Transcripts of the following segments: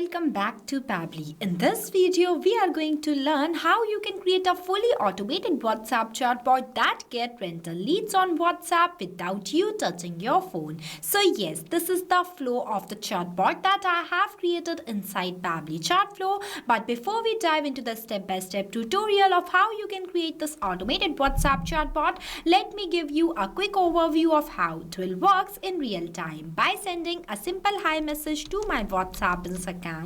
welcome back to Pabbly. In this video, we are going to learn how you can create a fully automated WhatsApp chatbot that get rental leads on WhatsApp without you touching your phone. So yes, this is the flow of the chatbot that I have created inside Pabbly Chatflow. But before we dive into the step-by-step tutorial of how you can create this automated WhatsApp chatbot, let me give you a quick overview of how it will work in real time by sending a simple hi message to my WhatsApp business account.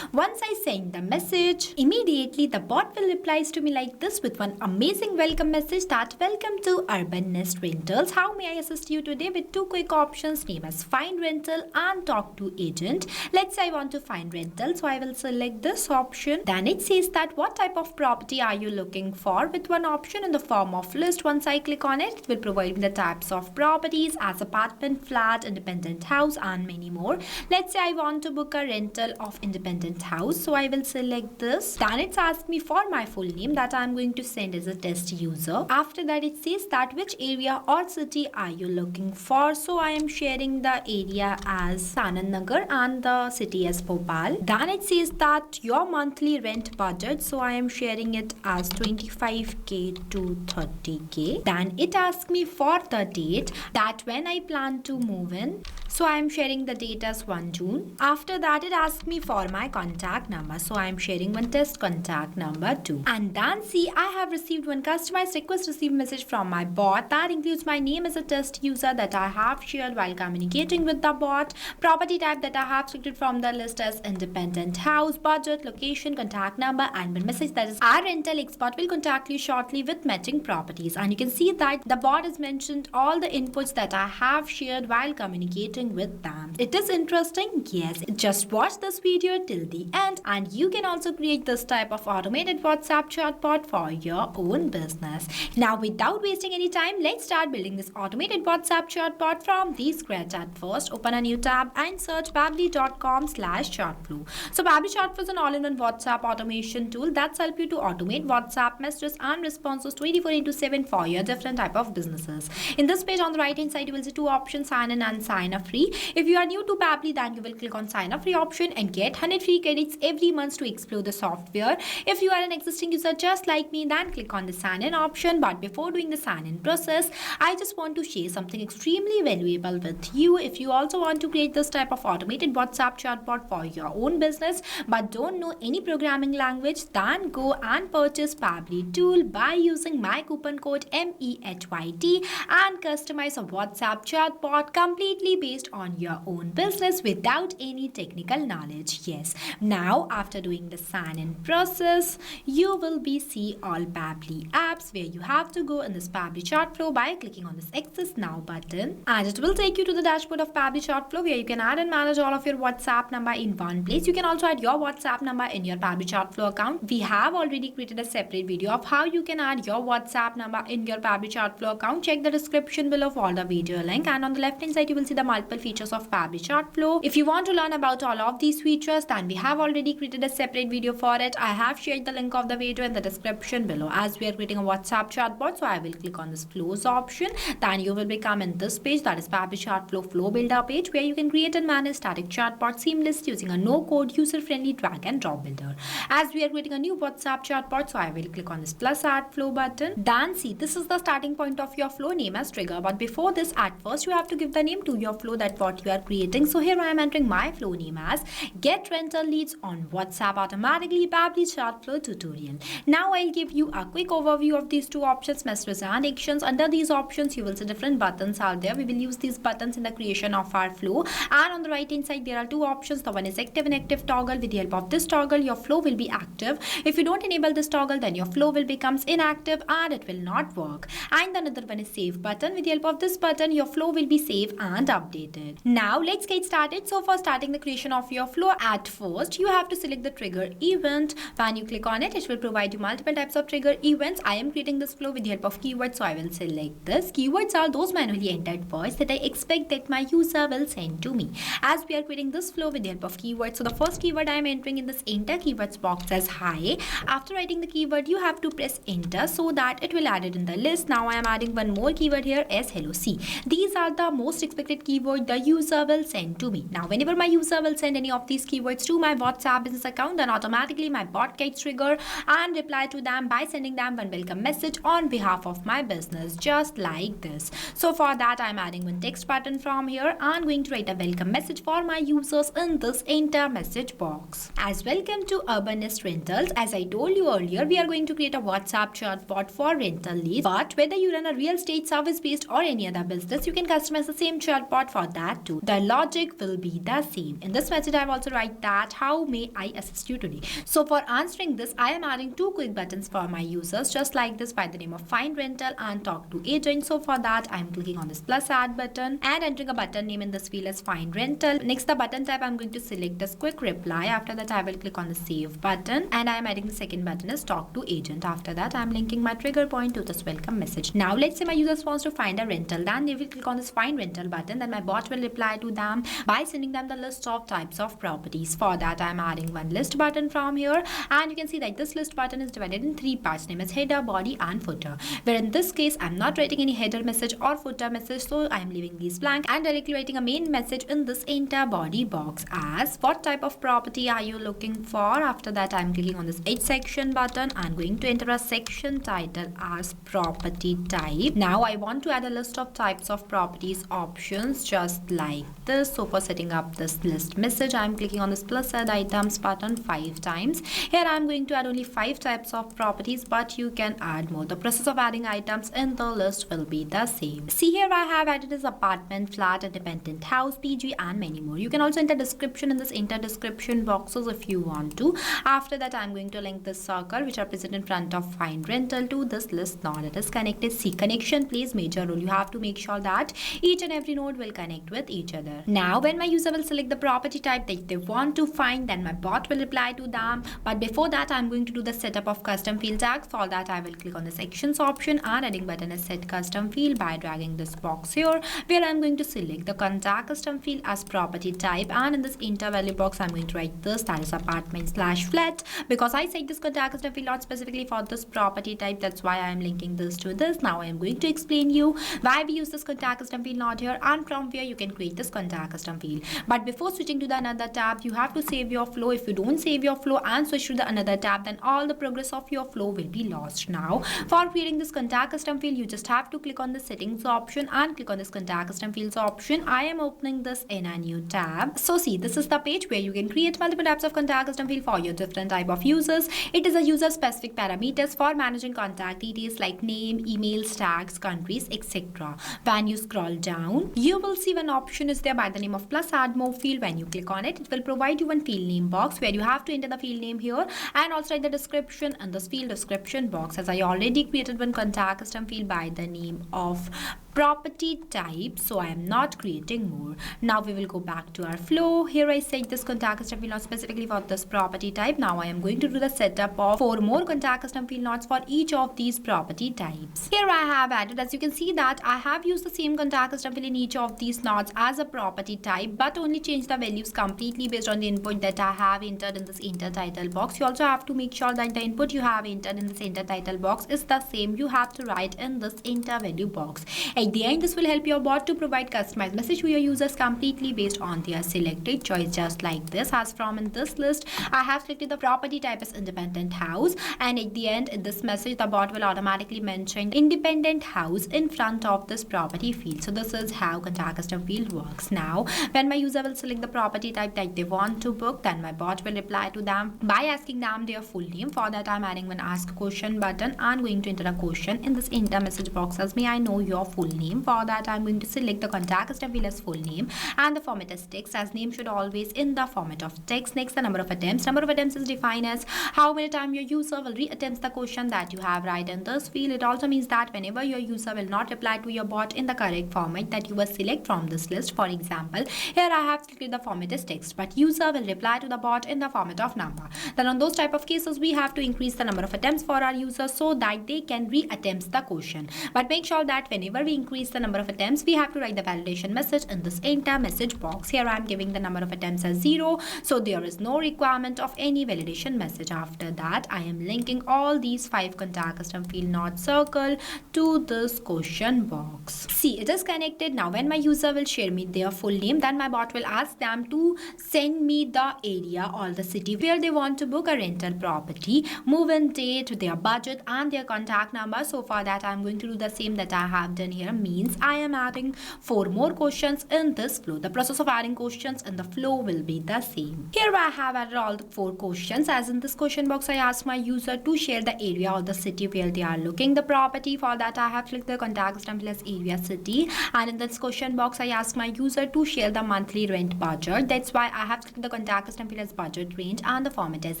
Once I send the message, immediately the bot will reply to me like this with one amazing welcome message that welcome to Urban Nest Rentals. How may I assist you today? With two quick options, name as find rental and talk to agent. Let's say I want to find rental, so I will select this option. Then it says that what type of property are you looking for, with one option in the form of list. Once I click on it, it will provide me the types of properties as apartment, flat, independent house and many more. Let's say I want to book a rental of independent house, so I will select this. Then it's asked me for my full name that I'm going to send as a test user. After that, it says that which area or city are you looking for, so I am sharing the area as Sanand Nagar and the city as Bhopal. Then it says that your monthly rent budget, so I am sharing it as 25k to 30k. Then it asks me for the date, that when I plan to move in, so I am sharing the date as 1 June. After that, it asks me for my contact number, so I am sharing one test contact number too. And then see, I have received one customized request receive message from my bot that includes my name as a test user that I have shared while communicating with the bot, property type that I have selected from the list as independent house, budget, location, contact number, and one message that is our rental expert will contact you shortly with matching properties. And you can see that the bot has mentioned all the inputs that I have shared while communicating with them. It is interesting? Yes. Just watch this video till the end and you can also create this type of automated WhatsApp chatbot for your own business. Now, without wasting any time, let's start building this automated WhatsApp chatbot from the scratch. At first, open a new tab and search pabbly.com/chatflow. So Pabbly Chatflow is an all-in-one WhatsApp automation tool that's help you to automate WhatsApp messages and responses 24/7 for your different type of businesses. In this page on the right hand side, you will see two options, sign in and sign up free. If you are new to Pabbly, then you will click on sign up free option and get 100 free credits every month to explore the software. If you are an existing user just like me, then click on the sign in option. But before doing the sign in process, I just want to share something extremely valuable with you. If you also want to create this type of automated WhatsApp chatbot for your own business but don't know any programming language, then go and purchase Pabbly tool by using my coupon code MEHYT and customize a WhatsApp chatbot completely based on your own business without any technical knowledge. Yes, now after doing the sign in process, you will be see all Pabbly apps where you have to go in this Pabbly Chatflow by clicking on this Access Now button, and it will take you to the dashboard of Pabbly Chatflow where you can add and manage all of your WhatsApp number in one place. You can also add your WhatsApp number in your Pabbly Chatflow account. We have already created a separate video of how you can add your WhatsApp number in your Pabbly Chatflow account. Check the description below for the video link, and on the left hand side you will see the multiple features of Pabbly Chatflow. If you want to learn about all of these features, then we have already created a separate video for it. I have shared the link of the video in the description below. As we are creating a WhatsApp chatbot, so I will click on this flows option. Then you will become in this page, that is Pabbly Chatflow flow builder page, where you can create and manage static chatbot seamless using a no-code user-friendly drag and drop builder. As we are creating a new WhatsApp chatbot, so I will click on this plus add flow button. Then see, this is the starting point of your flow, name as trigger. But before this, at first you have to give the name to your flow that what you are creating. So here I am entering my flow name as Get Rental Leads on WhatsApp Automatically Pabbly Chatflow Tutorial. Now I'll give you a quick overview of these two options, messages and actions. Under these options, you will see different buttons out there. We will use these buttons in the creation of our flow. And on the right hand side, there are two options. The one is active and active toggle. With the help of this toggle, your flow will be active. If you don't enable this toggle, then your flow will becomes inactive and it will not work. And another one is save button. With the help of this button, your flow will be saved and updated. Now let's get started. So for starting the creation of your flow, at first you have to select the trigger event. When you click on it, it will provide you multiple types of trigger events. I am creating this flow with the help of keywords, so I will select this. Keywords are those manually entered words that I expect that my user will send to me. As we are creating this flow with the help of keywords, so the first keyword I am entering in this enter keywords box as hi. After writing the keyword, you have to press enter so that it will add it in the list. Now I am adding one more keyword here as hello. See, these are the most expected keyword the user will will send to me. Now, whenever my user will send any of these keywords to my WhatsApp business account, then automatically my bot gets triggered and reply to them by sending them one welcome message on behalf of my business, just like this. So for that, I'm adding one text button from here and going to write a welcome message for my users in this enter message box. As welcome to Urbanist Rentals, as I told you earlier, we are going to create a WhatsApp chatbot for rental leads. But whether you run a real estate service based or any other business, you can customize the same chatbot for that too. The logic will be the same. In this message, I've also write that how may I assist you today. So for answering this, I am adding two quick buttons for my users, just like this, by the name of find rental and talk to agent. So for that, I'm clicking on this plus add button and entering a button name in this field as find rental. Next, the button type, I'm going to select this quick reply. After that, I will click on the save button and I'm adding the second button as talk to agent. After that, I'm linking my trigger point to this welcome message. Now let's say my users wants to find a rental, then they will click on this find rental button. Then my bot will reply to them by sending them the list of types of properties. For that, I'm adding one list button from here and you can see that this list button is divided in three parts, name as header, body and footer, where in this case I'm not writing any header message or footer message, so I'm leaving these blank and directly writing a main message in this enter body box as what type of property are you looking for. After that, I'm clicking on this H section button and going to enter a section title as property type. Now I want to add a list of types of properties options, just like this. So for setting up this list message, I'm clicking on this plus add items button 5 times. Here I'm going to add only 5 types of properties, but you can add more. The process of adding items in the list will be the same. See, here I have added this apartment, flat, independent house, PG and many more. You can also enter description in this enter description boxes if you want to. After that, I'm going to link this circle which are present in front of find rental to this list node. It is connected. See, connection plays major role. You have to make sure that each and every node will connect with each other. Now when my user will select the property type that they want to find, then my bot will reply to them. But before that, I'm going to do the setup of custom field tags. For that, I will click on the sections option and adding button is set custom field by dragging this box here, where I'm going to select the contact custom field as property type, and in this enter value box I'm going to write this, that is apartment/flat, because I set this contact custom field not specifically for this property type. That's why I am linking this to this. Now I am going to explain you why we use this contact custom field node here and from where you can create this contact custom field. But before switching to the another tab, you have to save your flow. If you don't save your flow and switch to the another tab, then all the progress of your flow will be lost. Now for creating this contact custom field, you just have to click on the settings option and click on this contact custom fields option. I am opening this in a new tab. So see, this is the page where you can create multiple types of contact custom field for your different type of users. It is a user specific parameters for managing contact details like name, emails, tags, countries, etc. When you scroll down, you will see one option is there by the name of plus add more field. When you click on it, it will provide you one field name box where you have to enter the field name here and also write the description in this field description box, as I already created one contact custom field by the name of property type, so I am not creating more. Now we will go back to our flow. Here I set this contact custom field not specifically for this property type. Now I am going to do the setup of 4 more contact custom field nodes for each of these property types. Here I have added, as you can see that I have used the same contact custom field in each of these nodes as a property type, but only change the values completely based on the input that I have entered in this enter title box. You also have to make sure that the input you have entered in this enter title box is the same you have to write in this enter value box. At the end, this will help your bot to provide customized message to your users completely based on their selected choice, just like this. As from in this list, I have selected the property type as independent house, and at the end in this message, the bot will automatically mention independent house in front of this property field. So this is how contact custom field works. Now, when my user will select the property type that they want to book, then my bot will reply to them by asking them their full name. For that, I'm adding an ask question button and going to enter a question in this enter message box as may I know your full name. For that, I'm going to select the contact custom field as full name and the format as text, as name should always in the format of text. Next, the number of attempts. Number of attempts is defined as how many times your user will re-attempt the question that you have right in this field. It also means that whenever your user will not reply to your bot in the correct format that you will select from this list. For example, here I have selected the format as text, but user will reply to the bot in the format of number. Then on those type of cases, we have to increase the number of attempts for our users so that they can re-attempt the question. But make sure that whenever we increase the number of attempts, we have to write the validation message in this enter message box. Here I am giving the number of attempts as 0, so there is no requirement of any validation message. After that, I am linking all these 5 contact custom field not circle to this question box. See, it is connected. Now when my user will share me their full name, then my bot will ask them to send me the area or the city where they want to book a rental property, move-in date, their budget and their contact number. So for that, I am going to do the same that I have done here, means I am adding 4 more questions in this flow. The process of adding questions in the flow will be the same. Here I have added all the 4 questions. As in this question box, I ask my user to share the area or the city where they are looking the property. For that, I have clicked the contact custom field as area city, and in this question box, I ask my user to share the monthly rent budget. That's why I have clicked the contact custom field as budget range and the format as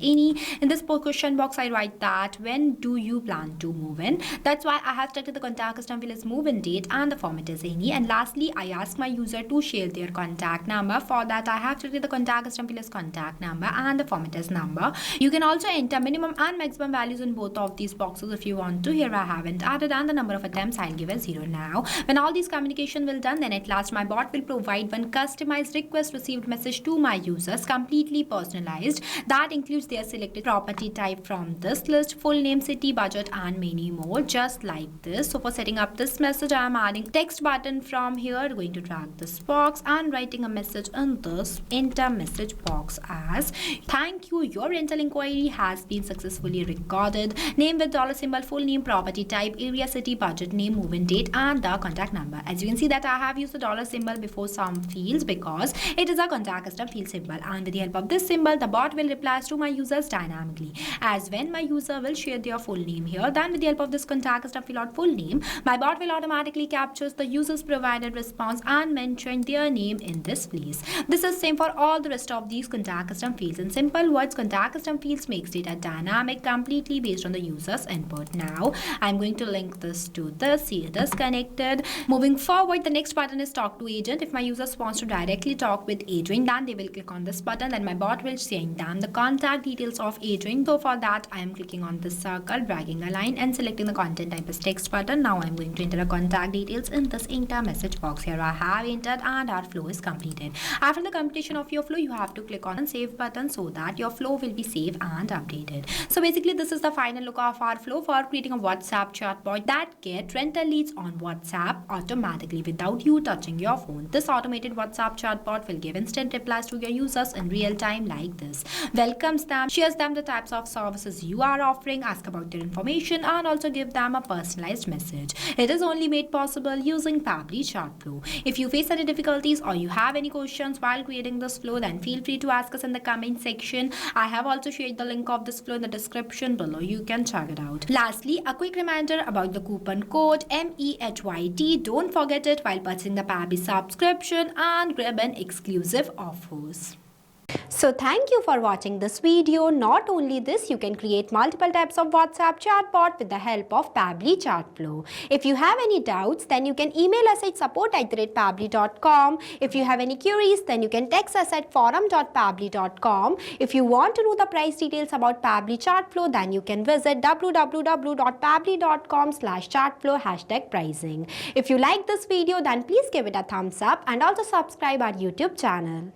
any. In this question box, I write that when do you plan to move in. That's why I have selected the contact custom field as move-in date and the format as any. And lastly, I ask my user to share their contact number. For that, I have selected the contact custom field as contact number and the format as number. You can also enter minimum and maximum values in both of these boxes if you want to. Here I haven't added, and the number of attempts I'll give as 0 now. When all these communication will done, then at last my bot will provide one customized request received message to my users, completely personalized. That includes their selected property type from this list, full name, city, budget and many more, just like this. So for setting up this message, I am adding text button from here, going to drag this box and writing a message in this enter message box as thank you, your rental inquiry has been successfully recorded. Name with dollar symbol, full name, property type, area, city, budget, name, move-in date and the contact number. As you can see that I have used the dollar symbol before some fields because it is a contact custom field symbol, and with the help of this symbol, the bot will reply to my users dynamically. As when my user will share their full name here, then with the help of this contact custom field out full name, my bot will automatically capture the user's provided response and mention their name in this place. This is same for all the rest of these contact custom fields. In simple words, contact custom fields makes data dynamic completely based on the user's input. Now I'm going to link this to this. See, it is connected. Moving forward, the next button is talk to agent. If my users wants to directly talk with agent, then they will click on this button, then my bot will send them the contact details of agent. So for that, I am clicking on this circle, dragging a line and selecting the content type as text button. Now I'm going to enter the contact details in this enter message box. Here I have entered and our flow is completed. After the completion of your flow, you have to click on the save button so that your flow will be saved and updated. So basically, this is the final look of our flow for creating a WhatsApp chatbot that get rental leads on WhatsApp automatically without you touching your phone. This automated WhatsApp chatbot will give instant replies to your users in real time like this. Welcomes them, shares them the types of services you are offering, ask about their information and also give them a personalized message. It is only made possible using Pabbly Chatflow. If you face any difficulties or you have any questions while creating this flow, then feel free to ask us in the comment section. I have also shared the link of this flow in the description below. You can check it out. Lastly, a quick reminder about the coupon code MEHYT. Don't forget it while purchasing the Pabbly subscription and grab an exclusive offers. So thank you for watching this video. Not only this, you can create multiple types of WhatsApp chatbot with the help of Pabbly Chatflow. If you have any doubts, then you can email us at support@pabbly.com. If you have any queries, then you can text us at forum.pabbly.com. If you want to know the price details about Pabbly Chatflow, then you can visit www.pabbly.com/chatflow #pricing. If you like this video, then please give it a thumbs up and also subscribe our YouTube channel.